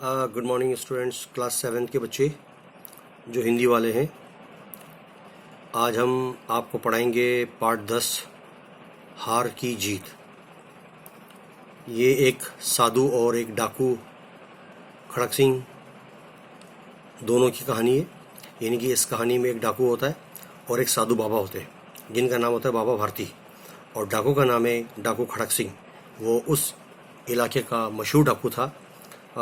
Good morning students, class 7 के बच्चे जो हिंदी वाले हैं। आज हम आपको पढ़ाएंगे पार्ट 10 हार की जीत। ये एक साधु और एक डाकू खड़क सिंह दोनों की कहानी है। यानी कि इस कहानी में एक डाकू होता है और एक साधु बाबा होते हैं जिनका नाम होता है बाबा भारती, और डाकू का नाम है डाकू खड़क सिंह। वो उस इलाके का मशहूर डाकू था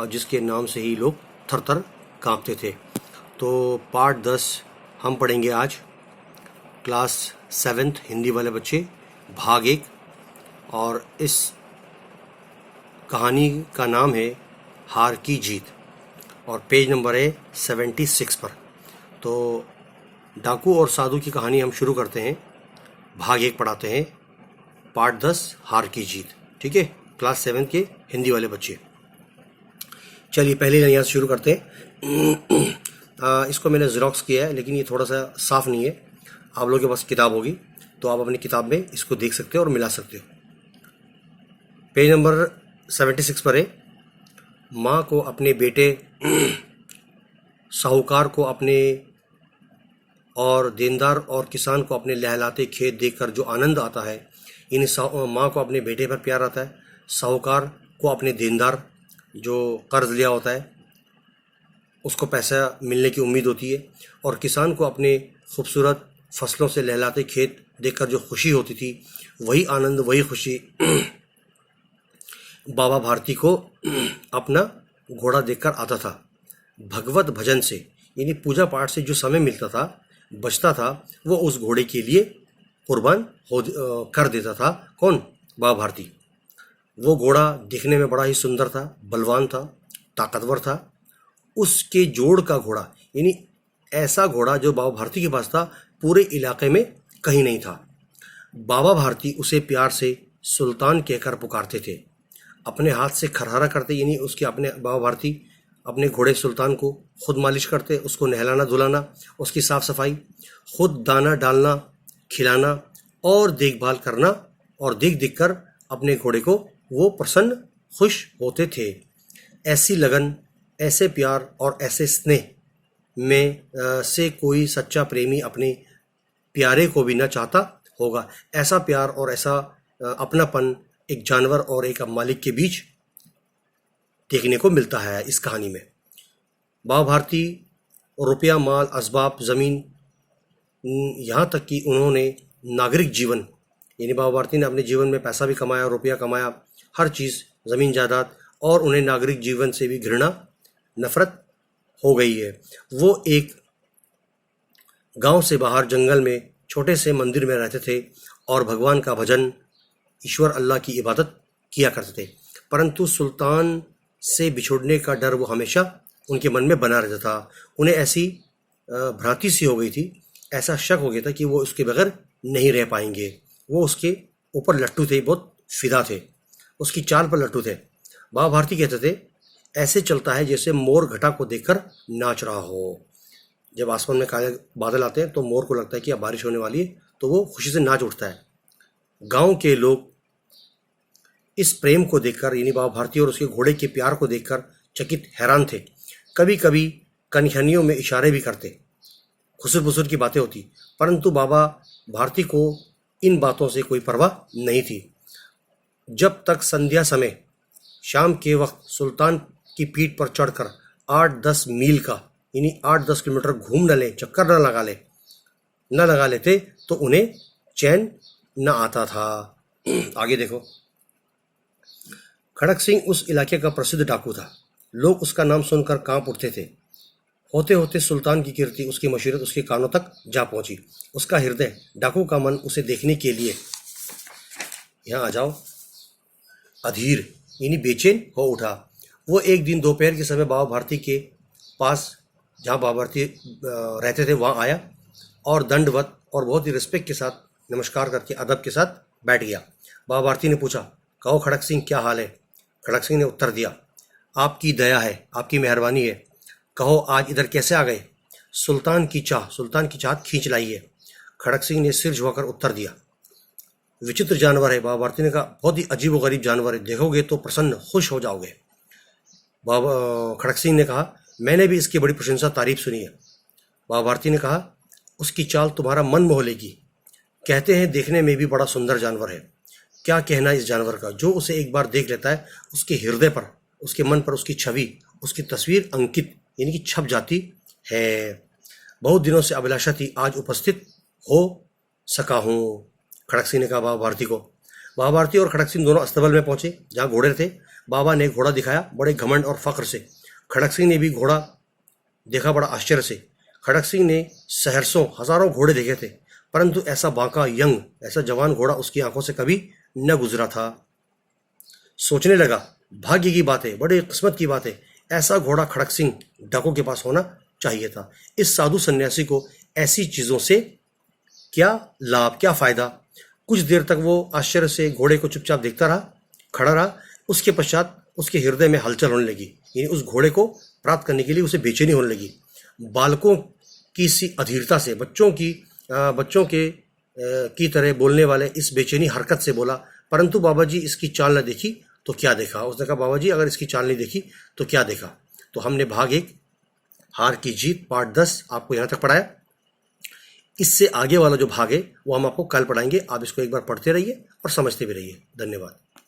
जिसके नाम से ही लोग थर थर काँपते थे। तो पार्ट 10 हम पढ़ेंगे आज, क्लास 7 हिंदी वाले बच्चे, भाग 1। और इस कहानी का नाम है हार की जीत और पेज नंबर है 76 पर। तो डाकू और साधु की कहानी हम शुरू करते हैं। भाग 1 पढ़ाते हैं, पार्ट 10 हार की जीत। ठीक है, क्लास 7 के हिंदी वाले बच्चे। चलिए पहले यहाँ से शुरू करते हैं। इसको मैंने ज़ेरॉक्स किया है लेकिन ये थोड़ा सा साफ़ नहीं है। आप लोगों के पास किताब होगी तो आप अपनी किताब में इसको देख सकते हो और मिला सकते हो। पेज नंबर 76 पर है। माँ को अपने बेटे साहूकार को अपने और देनदार और किसान को अपने लहलाते खेत देखकर जो आनंद आता है, इन माँ को अपने बेटे पर प्यार आता है, साहूकार को अपने देनदार जो कर्ज लिया होता है उसको पैसा मिलने की उम्मीद होती है, और किसान को अपने खूबसूरत फसलों से लहलाते खेत देखकर जो खुशी होती थी, वही आनंद वही खुशी बाबा भारती को अपना घोड़ा देखकर आता था। भगवत भजन से यानी पूजा पाठ से जो समय मिलता था, बचता था, वो उस घोड़े के लिए कुर्बान कर देता था। कौन? बाबा भारती। वो घोड़ा दिखने में बड़ा ही सुंदर था, बलवान था, ताकतवर था। उसके जोड़ का घोड़ा यानी ऐसा घोड़ा जो बाबा भारती के पास था, पूरे इलाके में कहीं नहीं था। बाबा भारती उसे प्यार से सुल्तान कहकर पुकारते थे। अपने हाथ से खरहारा करते, यानी उसके अपने बाबा भारती अपने घोड़े सुल्तान को खुद मालिश करते, उसको नहलाना धुलाना, उसकी साफ़ सफाई, खुद दाना डालना, खिलाना और देखभाल करना, और देख देख कर अपने घोड़े को वो प्रसन्न खुश होते थे। ऐसी लगन, ऐसे प्यार और ऐसे स्नेह में से कोई सच्चा प्रेमी अपने प्यारे को भी न चाहता होगा। ऐसा प्यार और ऐसा अपनापन एक जानवर और एक मालिक के बीच देखने को मिलता है इस कहानी में। बाबा भारती रुपया, माल, असबाब, ज़मीन, यहाँ तक कि उन्होंने नागरिक जीवन यानी बाबा भारती ने अपने जीवन में पैसा भी कमाया, रुपया कमाया, हर चीज़, ज़मीन जायदाद, और उन्हें नागरिक जीवन से भी घृणा, नफरत हो गई है। वो एक गांव से बाहर जंगल में छोटे से मंदिर में रहते थे और भगवान का भजन, ईश्वर अल्लाह की इबादत किया करते थे। परंतु सुल्तान से बिछुड़ने का डर वो हमेशा उनके मन में बना रहता था। उन्हें ऐसी भ्रांति सी हो गई थी, ऐसा शक हो गया था कि वो उसके बगैर नहीं रह पाएंगे। वो उसके ऊपर लट्टू थे, बहुत फिदा थे, उसकी चाल पर लट्टू थे। बाबा भारती कहते थे, ऐसे चलता है जैसे मोर घटा को देखकर नाच रहा हो। जब आसमान में काले बादल आते हैं तो मोर को लगता है कि अब बारिश होने वाली है, तो वो खुशी से नाच उठता है। गांव के लोग इस प्रेम को देखकर यानी बाबा भारती और उसके घोड़े के प्यार को देखकर चकित हैरान थे। कभी कभी कनखनियों में इशारे भी करते, खुसर फुसर की बातें होती, परंतु बाबा भारती को इन बातों से कोई परवाह नहीं थी। जब तक संध्या समय शाम के वक्त सुल्तान की पीठ पर चढ़कर 8-10 मील का यानी 8-10 किलोमीटर घूम न ले, चक्कर न लगा लेते तो उन्हें चैन न आता था। आगे देखो। खड़क सिंह उस इलाके का प्रसिद्ध डाकू था। लोग उसका नाम सुनकर कांप उठते थे। होते होते सुल्तान की कीर्ति, उसकी मशहूरियत उसके कानों तक जा पहुंची। उसका हृदय, डाकू का मन उसे देखने के लिए, यहाँ आ जाओ, अधीर यानी बेचैन हो उठा। वो एक दिन दोपहर के समय बाबा भारती के पास, जहाँ बाबा भारती रहते थे, वहाँ आया और दंडवत और बहुत ही रिस्पेक्ट के साथ नमस्कार करके अदब के साथ बैठ गया। बाबा भारती ने पूछा, कहो खड़क सिंह, क्या हाल है? खड़क सिंह ने उत्तर दिया, आपकी दया है, आपकी मेहरबानी है। कहो आज इधर कैसे आ गए? सुल्तान की चाहत खींच लाई है। खड़क सिंह ने सिर झुकाकर उत्तर दिया। विचित्र जानवर है, बाबा भारती ने कहा, बहुत ही अजीब व गरीब जानवर है, देखोगे तो प्रसन्न खुश हो जाओगे। बाबा खड़क सिंह ने कहा, मैंने भी इसकी बड़ी प्रशंसा तारीफ सुनी है। बाबा भारती ने कहा, उसकी चाल तुम्हारा मन मोह लेगी। कहते हैं देखने में भी बड़ा सुंदर जानवर है। क्या कहना इस जानवर का, जो उसे एक बार देख लेता है उसके हृदय पर, उसके मन पर उसकी छवि, उसकी तस्वीर अंकित यानी कि छप जाती है। बहुत दिनों से अभिलाषा थी, आज उपस्थित हो सका हूँ, खड़क सिंह ने कहा बाबा भारती को। बाबा भारती और खड़क सिंह दोनों अस्तबल में पहुंचे जहाँ घोड़े थे। बाबा ने घोड़ा दिखाया बड़े घमंड और फख्र से। खड़क सिंह ने भी घोड़ा देखा बड़ा आश्चर्य से। खड़क सिंह ने सहरसों हजारों घोड़े देखे थे, परंतु ऐसा बांका यंग, ऐसा जवान घोड़ा उसकी आंखों से कभी न गुजरा था। सोचने लगा, भाग्य की बात है, बड़ी किस्मत की बात है, ऐसा घोड़ा खड़क सिंह डाकू के पास होना चाहिए था। इस साधु सन्यासी को ऐसी चीजों से क्या लाभ, क्या फायदा। कुछ देर तक वो आश्चर्य से घोड़े को चुपचाप देखता रहा, खड़ा रहा। उसके पश्चात उसके हृदय में हलचल होने लगी, यानी उस घोड़े को प्राप्त करने के लिए उसे बेचैनी होने लगी। बालकों की सी अधीरता से, बच्चों के की तरह बोलने वाले इस बेचैनी हरकत से बोला, परंतु बाबा जी इसकी चाल न देखी तो क्या देखा। उसने कहा, बाबा जी अगर इसकी चाल नहीं देखी तो क्या देखा। तो हमने भाग 1 हार की जीत पार्ट 10 आपको यहाँ तक पढ़ाया। इससे आगे वाला जो भाग है वो हम आपको कल पढ़ाएंगे। आप इसको एक बार पढ़ते रहिए और समझते भी रहिए। धन्यवाद।